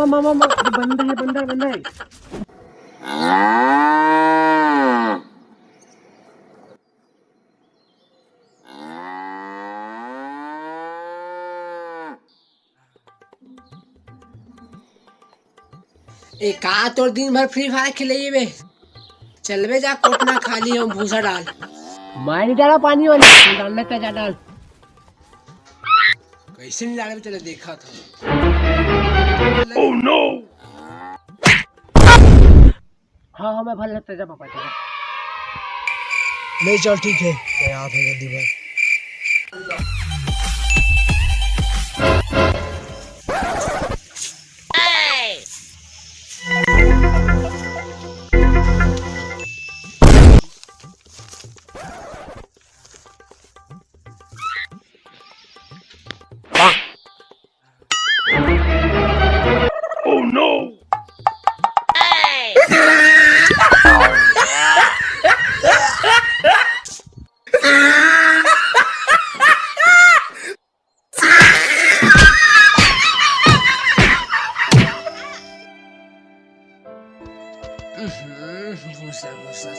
बंद है। ए का तोर दिन भर फ्री फायर खेले बे। चल बे जा कोटना खाली हम भूसा डाल। मैं नहीं डाला पानी वाले, डालना क्या जा डाल। कैसे नहीं डाले चले देखा था। Oh no. हाँ मैं भर लगता जा पापा तेरा। नहीं चल ठीक है, मैं आ था जल्दी भर। Oh no! भूसा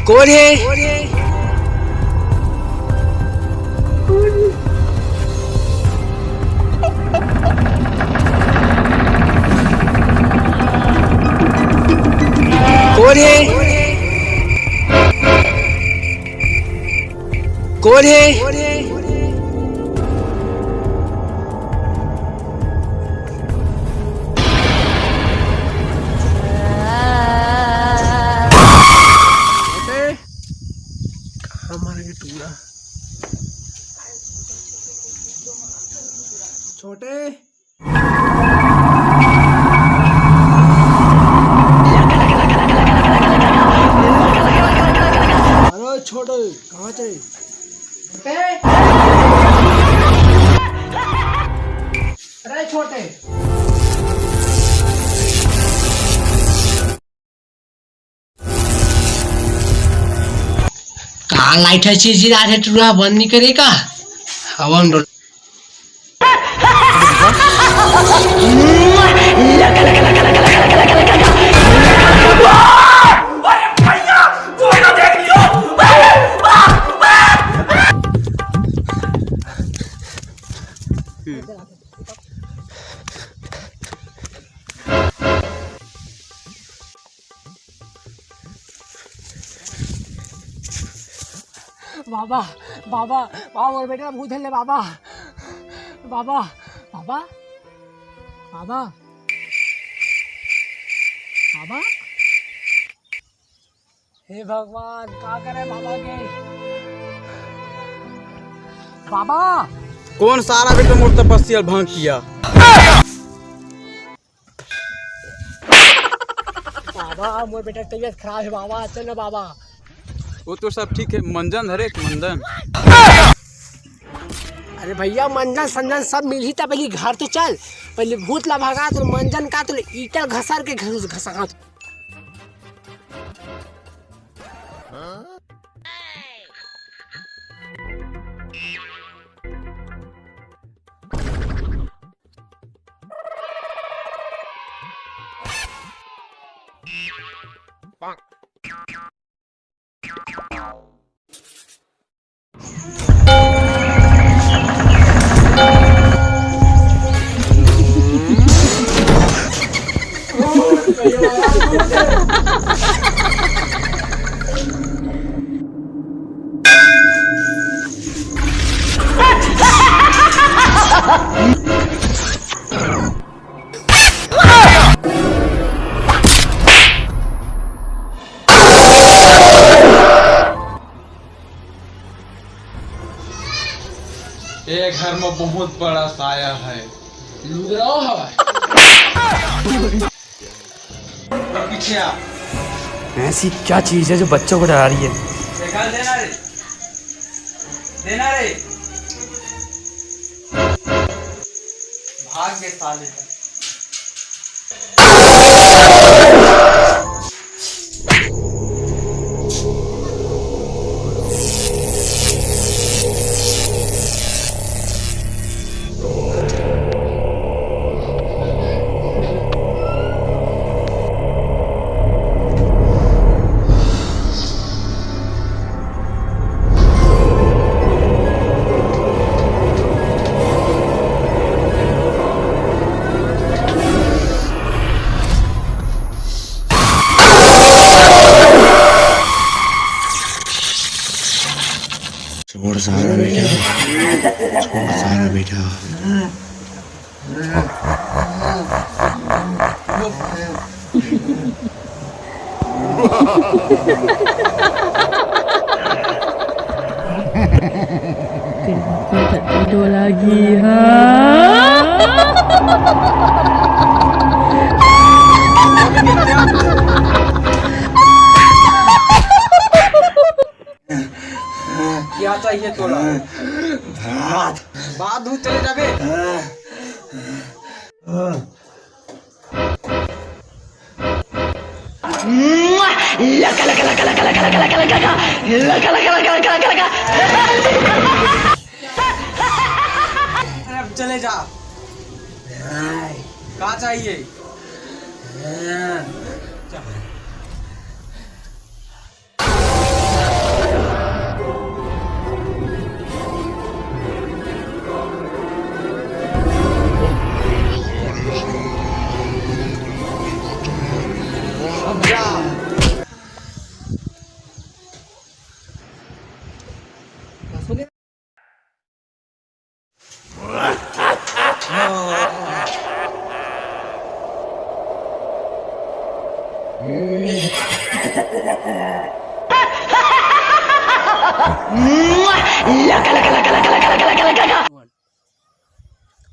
कौन है? कौन है? कौन है? छोटे अरे छोटे कहाँ चले? अरे छोटे कहाँ लाइट है चीज है टूरा बंद नहीं करेगा हवा में बाबा बाबा बाबा मोर बेटा भूत है ले बाबा बाबा बाबा बाबा बाबा हे भगवान क्या करे बाबा के बाबा कौन सारा बेटा मोर तपस्या भंग किया। बाबा मोर बेटा तबीयत खराब है बाबा चल ना बाबा। वो तो सब ठीक है, मंजन हरे मंजन। अरे भैया मंजन संजन सब मिल ही था, पहले घर तो चल, पहले भूत ला भगा तो मंजन का तो ईटा घसर के घसा। ये घर में बहुत बड़ा साया है। पीछे आ। ऐसी क्या चीज है जो बच्चों को डरा रही है? देना रे भाग के साले। छोड़ सारा बेटा itu lagi क्या चाहिए तोला? बात दूध चले जाबे। अब चले जा। क्या चाहिए?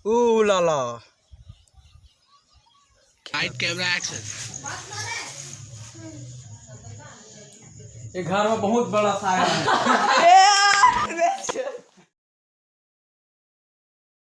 Ooh la la. Light camera action. ये घर में बहुत बड़ा साया है।